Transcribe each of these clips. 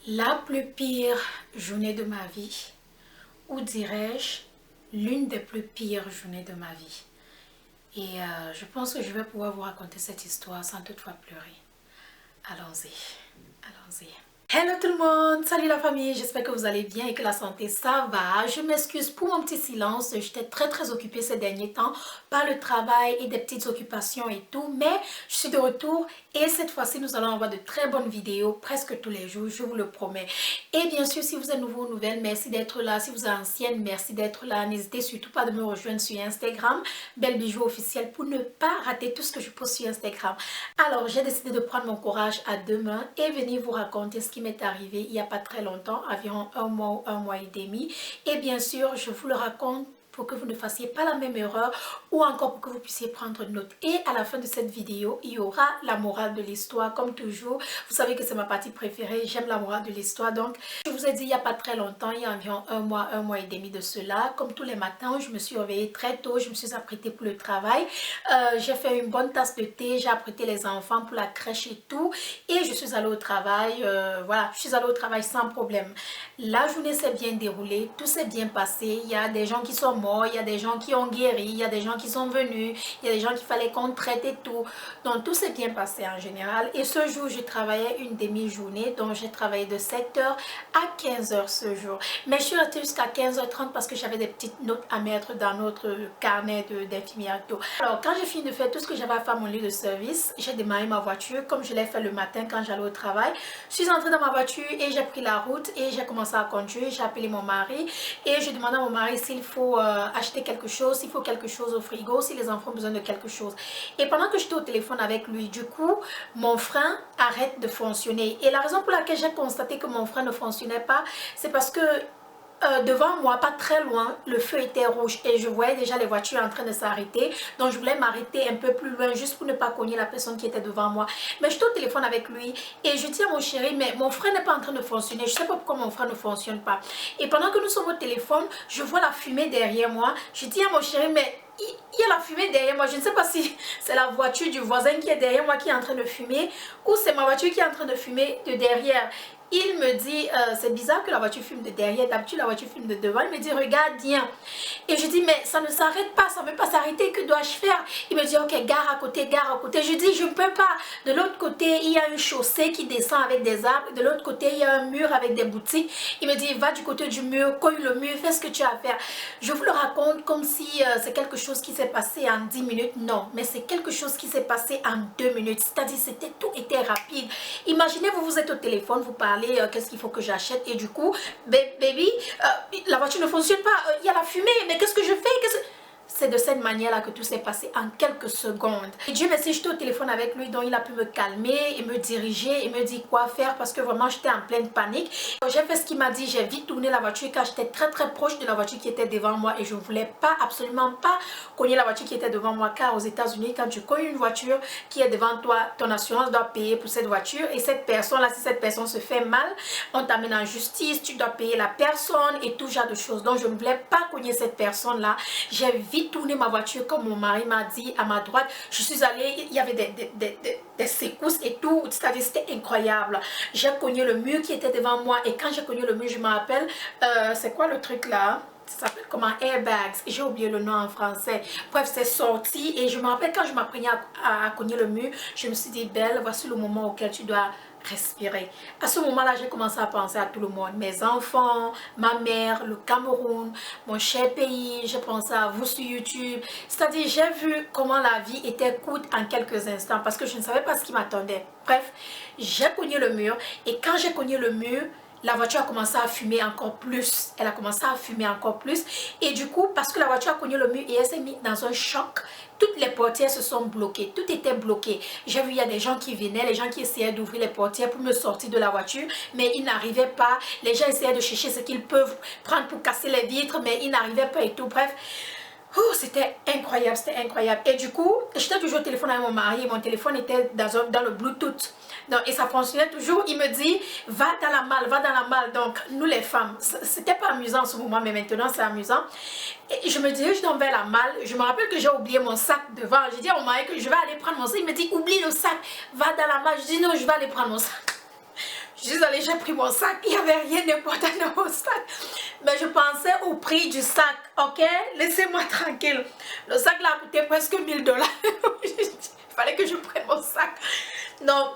La plus pire journée de ma vie, ou dirais-je, l'une des plus pires journées de ma vie. Et je pense que je vais pouvoir vous raconter cette histoire sans toutefois pleurer. Allons-y, allons-y. Hello tout le monde, salut la famille, j'espère que vous allez bien et que la santé ça va. Je m'excuse pour mon petit silence, j'étais très occupée ces derniers temps par le travail et des petites occupations et tout, mais je suis de retour et cette fois-ci nous allons avoir de très bonnes vidéos presque tous les jours, je vous le promets. Et bien sûr, si vous êtes nouveau ou nouvelle, merci d'être là. Si vous êtes ancienne, merci d'être là. N'hésitez surtout pas de me rejoindre sur Instagram, Belle Bijou officielle, pour ne pas rater tout ce que je poste sur Instagram. Alors, j'ai décidé de prendre mon courage à deux mains et venir vous raconter ce qui m'est arrivé il n'y a pas très longtemps, environ un mois et demi. Et bien sûr, je vous le raconte pour que vous ne fassiez pas la même erreur ou encore pour que vous puissiez prendre note. Et à la fin de cette vidéo, il y aura la morale de l'histoire. Comme toujours, vous savez que c'est ma partie préférée, j'aime la morale de l'histoire. Donc, je vous ai dit il n'y a pas très longtemps, il y a environ un mois et demi de cela. Comme tous les matins, je me suis réveillée très tôt, je me suis apprêtée pour le travail. J'ai fait une bonne tasse de thé, j'ai apprêté les enfants pour la crèche et tout. Et je suis allée au travail, voilà, je suis allée au travail sans problème. La journée s'est bien déroulée, tout s'est bien passé. Il y a des gens qui sont morts, il y a des gens qui ont guéri, il y a des gens qui sont venus, il y a des gens qu'il fallait qu'on traite et tout. Donc tout s'est bien passé en général. Et ce jour, je travaillais une demi-journée, donc j'ai travaillé de 7h à 15h ce jour. Mais je suis restée jusqu'à 15h30 parce que j'avais des petites notes à mettre dans notre carnet d'infirmière. Alors quand j'ai fini de faire tout ce que j'avais à faire à mon lieu de service, j'ai démarré ma voiture comme je l'ai fait le matin quand j'allais au travail. Je suis entrée dans ma voiture et j'ai pris la route et j'ai commencé à conduire. J'ai appelé mon mari et je demandais à mon mari s'il faut acheter quelque chose, s'il faut quelque chose au frigo, si les enfants ont besoin de quelque chose. Et pendant que j'étais au téléphone avec lui, du coup, mon frein arrête de fonctionner. Et la raison pour laquelle j'ai constaté que mon frein ne fonctionnait pas, c'est parce que devant moi, pas très loin, le feu était rouge et je voyais déjà les voitures en train de s'arrêter. Donc je voulais m'arrêter un peu plus loin juste pour ne pas cogner la personne qui était devant moi. Mais j'étais au téléphone avec lui et je dis à mon chéri, mais mon frein n'est pas en train de fonctionner. Je sais pas pourquoi mon frein ne fonctionne pas. Et pendant que nous sommes au téléphone, je vois la fumée derrière moi. Je dis à mon chéri, mais il y a la fumée derrière moi. Je ne sais pas si c'est la voiture du voisin qui est derrière moi qui est en train de fumer ou c'est ma voiture qui est en train de fumer de derrière. Il me dit, c'est bizarre que la voiture fume de derrière, d'habitude la voiture fume de devant. Il me dit, regarde bien. Et je dis, mais ça ne s'arrête pas, ça ne veut pas s'arrêter, que dois-je faire? Il me dit, ok, gare à côté, gare à côté. Je dis, je ne peux pas. De l'autre côté, il y a une chaussée qui descend avec des arbres. De l'autre côté, il y a un mur avec des boutiques. Il me dit, va du côté du mur, cogne le mur, fais ce que tu as à faire. Je vous le raconte comme si c'est quelque chose qui s'est passé en 10 minutes. Non, mais c'est quelque chose qui s'est passé en 2 minutes. C'est-à-dire, tout était rapide. Imaginez, vous êtes au téléphone, vous parlez, qu'est-ce qu'il faut que j'achète et du coup, baby, la voiture ne fonctionne pas, il y a la fumée, mais qu'est-ce que je fais? C'est de cette manière-là que tout s'est passé en quelques secondes. Et Dieu merci, j'étais au téléphone avec lui, donc il a pu me calmer et me diriger et me dire quoi faire parce que vraiment j'étais en pleine panique. J'ai fait ce qu'il m'a dit, j'ai vite tourné la voiture car j'étais très proche de la voiture qui était devant moi et je ne voulais pas, absolument pas cogner la voiture qui était devant moi car aux États-Unis, quand tu cognes une voiture qui est devant toi, ton assurance doit payer pour cette voiture et cette personne-là, si cette personne se fait mal, on t'amène en justice, tu dois payer la personne et tout genre de choses. Donc je ne voulais pas cogner cette personne-là. J'ai vite tourné ma voiture comme mon mari m'a dit à ma droite. Je suis allée, il y avait des secousses et tout, c'est-à-dire c'était incroyable. J'ai cogné le mur qui était devant moi et quand j'ai cogné le mur, je me rappelle, c'est quoi le truc là? Ça s'appelle comment? Airbags. J'ai oublié le nom en français. Bref, c'est sorti et je me rappelle quand je m'apprenais à cogner le mur, je me suis dit, Belle, voici le moment auquel tu dois respirer. À ce moment-là, j'ai commencé à penser à tout le monde. Mes enfants, ma mère, le Cameroun, mon cher pays. J'ai pensé à vous sur YouTube. C'est-à-dire, j'ai vu comment la vie était courte en quelques instants parce que je ne savais pas ce qui m'attendait. Bref, j'ai cogné le mur et quand j'ai cogné le mur, la voiture a commencé à fumer encore plus. Elle a commencé à fumer encore plus. Et du coup, parce que la voiture a cogné le mur et elle s'est mise dans un choc, toutes les portières se sont bloquées. Tout était bloqué. J'ai vu, il y a des gens qui venaient, les gens qui essayaient d'ouvrir les portières pour me sortir de la voiture, mais ils n'arrivaient pas. Les gens essayaient de chercher ce qu'ils peuvent prendre pour casser les vitres, mais ils n'arrivaient pas et tout. Bref. Oh, c'était incroyable, c'était incroyable. Et du coup, j'étais toujours au téléphone avec mon mari et mon téléphone était dans le Bluetooth. Donc, et ça fonctionnait toujours. Il me dit, va dans la malle, va dans la malle. Donc, nous les femmes, c'était pas amusant en ce moment, mais maintenant c'est amusant. Et je me dirige donc vers la malle. Je me rappelle que j'ai oublié mon sac devant. J'ai dit à mon mari que je vais aller prendre mon sac. Il me dit, oublie le sac, va dans la malle. Je dis non, je vais aller prendre mon sac. Je suis allée, j'ai pris mon sac, il n'y avait rien d'important dans mon sac. Mais je pensais au prix du sac, ok? Laissez-moi tranquille. Le sac là a coûté presque 1000 $. Il fallait que je prenne mon sac. Donc,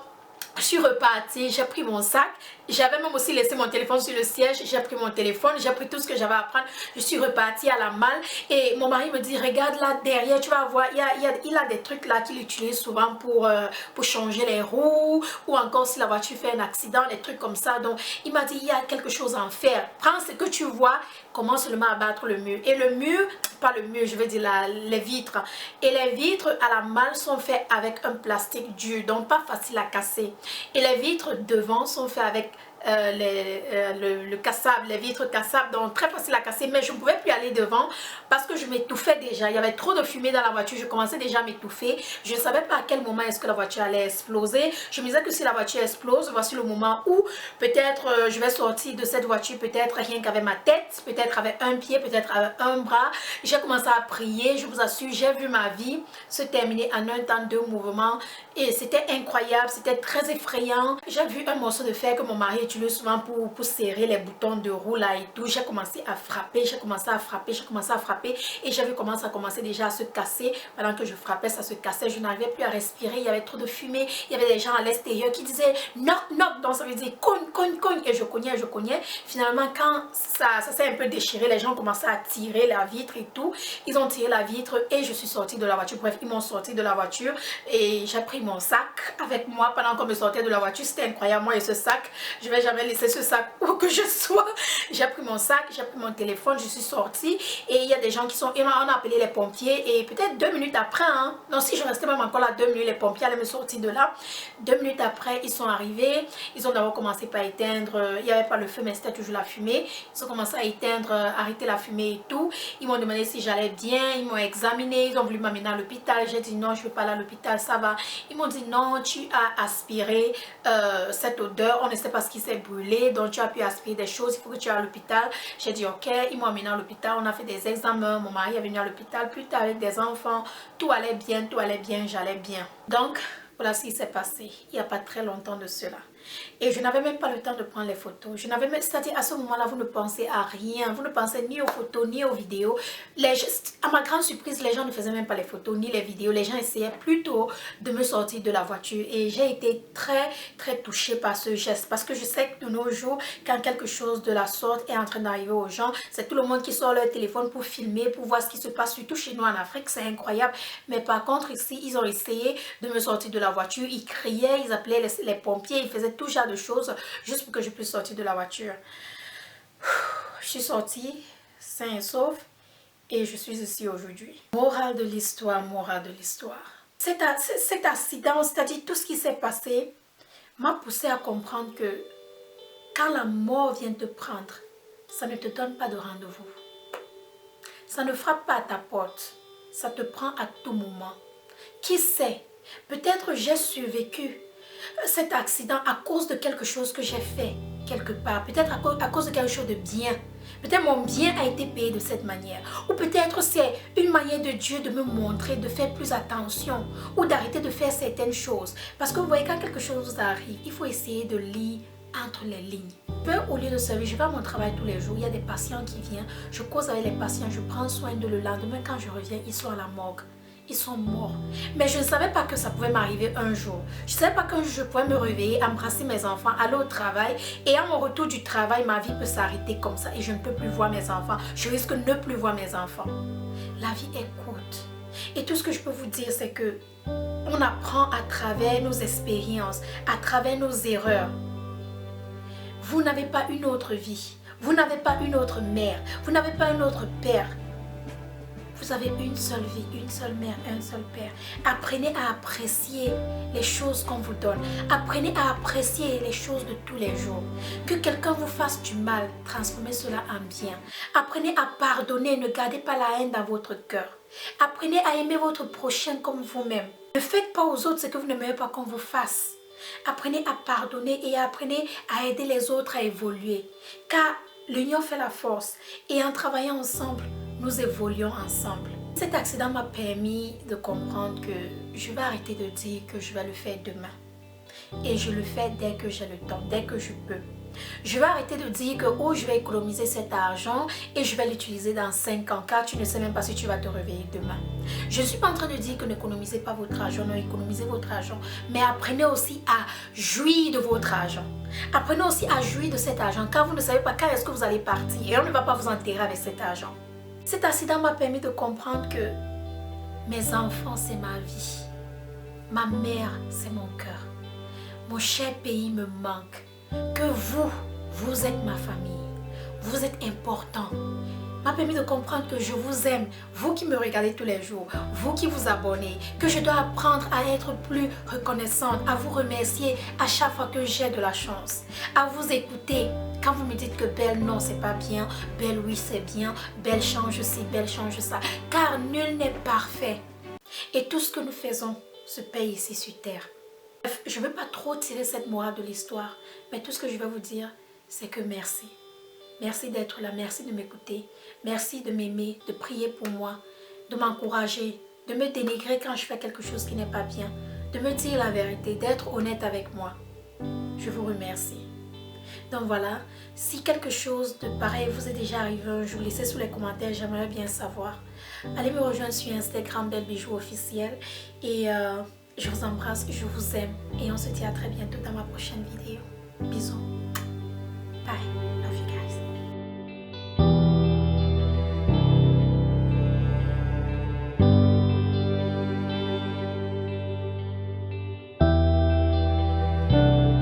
je suis repartie, j'ai pris mon sac. J'avais même aussi laissé mon téléphone sur le siège. J'ai pris mon téléphone, j'ai pris tout ce que j'avais à prendre. Je suis repartie à la malle. Et mon mari me dit, regarde là derrière, tu vas voir, il a des trucs là qu'il utilise souvent pour changer les roues. Ou encore si la voiture fait un accident, des trucs comme ça. Donc, il m'a dit, il y a quelque chose à en faire. Prends ce que tu vois, commence seulement à battre le mur. Et le mur, pas le mur, je veux dire les vitres. Et les vitres à la malle sont faites avec un plastique dur, donc pas facile à casser. Et les vitres devant sont faites avec le cassable, les vitres cassables, donc très facile à casser, mais je ne pouvais plus aller devant parce que je m'étouffais déjà. Il y avait trop de fumée dans la voiture, je commençais déjà à m'étouffer. Je ne savais pas à quel moment est-ce que la voiture allait exploser. Je me disais que si la voiture explose, voici le moment où peut-être je vais sortir de cette voiture, peut-être rien qu'avec ma tête, peut-être avec un pied, peut-être avec un bras. J'ai commencé à prier, je vous assure, j'ai vu ma vie se terminer en un temps, deux mouvements, et c'était incroyable, c'était très effrayant. J'ai vu un morceau de fer que mon mari utilise souvent pour serrer les boutons de roue là et tout. J'ai commencé à frapper, j'ai commencé à frapper, j'ai commencé à frapper, et j'ai vu comment ça commençait déjà à se casser. Pendant que je frappais, ça se cassait, je n'arrivais plus à respirer, il y avait trop de fumée, il y avait des gens à l'extérieur qui disaient knock knock, donc ça veut dire cogne cogne cogne, et je cognais, je cognais. Finalement, quand ça s'est un peu déchiré, les gens commençaient à tirer la vitre et tout. Ils ont tiré la vitre et je suis sortie de la voiture. Bref, ils m'ont sorti de la voiture et j'ai pris mon sac avec moi pendant qu'on me sortait de la voiture. C'était incroyable, moi et ce sac, je vais jamais laisser ce sac où que je sois. J'ai pris mon sac, j'ai pris mon téléphone, je suis sortie, et il y a des gens qui sont, on a appelé les pompiers, et peut-être 2 minutes après, non, si je restais même encore là 2 minutes, les pompiers allaient me sortir de là. 2 minutes après, ils sont arrivés, ils ont d'abord commencé par éteindre, il n'y avait pas le feu mais c'était toujours la fumée. Ils ont commencé à éteindre, arrêter la fumée et tout. Ils m'ont demandé si j'allais bien, ils m'ont examiné, ils ont voulu m'amener à l'hôpital. J'ai dit non, je ne veux pas aller à l'hôpital, ça va. Ils m'ont dit non, tu as aspiré cette odeur, on ne sait pas ce qui s'est brûlé, donc tu as pu aspirer des choses, il faut que tu ailles à l'hôpital. J'ai dit ok, ils m'ont amené à l'hôpital, on a fait des examens, mon mari est venu à l'hôpital, plus tard avec des enfants, tout allait bien, j'allais bien. Donc voilà ce qui s'est passé il n'y a pas très longtemps de cela. Et je n'avais même pas le temps de prendre les photos. Je n'avais même, c'est-à-dire à ce moment-là, vous ne pensez à rien. Vous ne pensez ni aux photos, ni aux vidéos. À ma grande surprise, les gens ne faisaient même pas les photos, ni les vidéos. Les gens essayaient plutôt de me sortir de la voiture. Et j'ai été très, très touchée par ce geste. Parce que je sais que de nos jours, quand quelque chose de la sorte est en train d'arriver aux gens, c'est tout le monde qui sort leur téléphone pour filmer, pour voir ce qui se passe, surtout chez nous en Afrique. C'est incroyable. Mais par contre, ici, ils ont essayé de me sortir de la voiture. Ils criaient, ils appelaient les pompiers, ils faisaient tout genre de choses juste pour que je puisse sortir de la voiture. Je suis sortie sain et sauf et je suis ici aujourd'hui. Morale de l'histoire, morale de l'histoire. Cet accident, c'est-à-dire tout ce qui s'est passé, m'a poussé à comprendre que quand la mort vient te prendre, ça ne te donne pas de rendez-vous. Ça ne frappe pas à ta porte. Ça te prend à tout moment. Qui sait? Peut-être j'ai survécu cet accident à cause de quelque chose que j'ai fait quelque part, peut-être à cause de quelque chose de bien. Peut-être mon bien a été payé de cette manière, ou peut-être c'est une manière de Dieu de me montrer, de faire plus attention, ou d'arrêter de faire certaines choses. Parce que vous voyez, quand quelque chose vous arrive, il faut essayer de lire entre les lignes. Au lieu de servir, je vais à mon travail tous les jours, il y a des patients qui viennent, je cause avec les patients, je prends soin de le lendemain, quand je reviens, ils sont à la morgue. Ils sont morts. Mais je ne savais pas que ça pouvait m'arriver un jour. Je ne savais pas qu'un jour je pouvais me réveiller, embrasser mes enfants, aller au travail. Et à mon retour du travail, ma vie peut s'arrêter comme ça. Et je ne peux plus voir mes enfants. Je risque de ne plus voir mes enfants. La vie est courte. Et tout ce que je peux vous dire, c'est que on apprend à travers nos expériences, à travers nos erreurs. Vous n'avez pas une autre vie. Vous n'avez pas une autre mère. Vous n'avez pas un autre père. Vous avez une seule vie, une seule mère, un seul père. Apprenez à apprécier les choses qu'on vous donne. Apprenez à apprécier les choses de tous les jours. Que quelqu'un vous fasse du mal, transformez cela en bien. Apprenez à pardonner, ne gardez pas la haine dans votre cœur. Apprenez à aimer votre prochain comme vous-même. Ne faites pas aux autres ce que vous n'aimez pas qu'on vous fasse. Apprenez à pardonner et apprenez à aider les autres à évoluer. Car l'union fait la force et en travaillant ensemble, nous évoluons ensemble. Cet accident m'a permis de comprendre que je vais arrêter de dire que je vais le faire demain. et je le fais dès que j'ai le temps, dès que je peux. Je vais arrêter de dire que oh, je vais économiser cet argent et je vais l'utiliser dans 5 ans car tu ne sais même pas si tu vas te réveiller demain. Je ne suis pas en train de dire que n'économisez pas votre argent, non, économisez votre argent, mais apprenez aussi à jouir de votre argent. Apprenez aussi à jouir de cet argent car vous ne savez pas quand est-ce que vous allez partir et on ne va pas vous enterrer avec cet argent. Cet accident m'a permis de comprendre que mes enfants, c'est ma vie. Ma mère, c'est mon cœur. Mon cher pays me manque. Que vous êtes ma famille. Vous êtes important. M'a permis de comprendre que je vous aime, vous qui me regardez tous les jours, vous qui vous abonnez, que je dois apprendre à être plus reconnaissante, à vous remercier à chaque fois que j'ai de la chance, à vous écouter. Quand vous me dites que Belle, non, c'est pas bien, Belle, oui, c'est bien, Belle, change ci, Belle, change ça, car nul n'est parfait. Et tout ce que nous faisons se paye ici sur terre. Bref, je ne veux pas trop tirer cette morale de l'histoire, mais tout ce que je vais vous dire, c'est que merci. Merci d'être là, merci de m'écouter, merci de m'aimer, de prier pour moi, de m'encourager, de me dénigrer quand je fais quelque chose qui n'est pas bien, de me dire la vérité, d'être honnête avec moi. Je vous remercie. Donc voilà, si quelque chose de pareil vous est déjà arrivé un jour, laissez sous les commentaires, j'aimerais bien savoir. Allez me rejoindre sur Instagram, Belle Bijou officielle. Et je vous embrasse, je vous aime. Et on se dit à très bientôt dans ma prochaine vidéo. Bisous. Bye. Love you guys.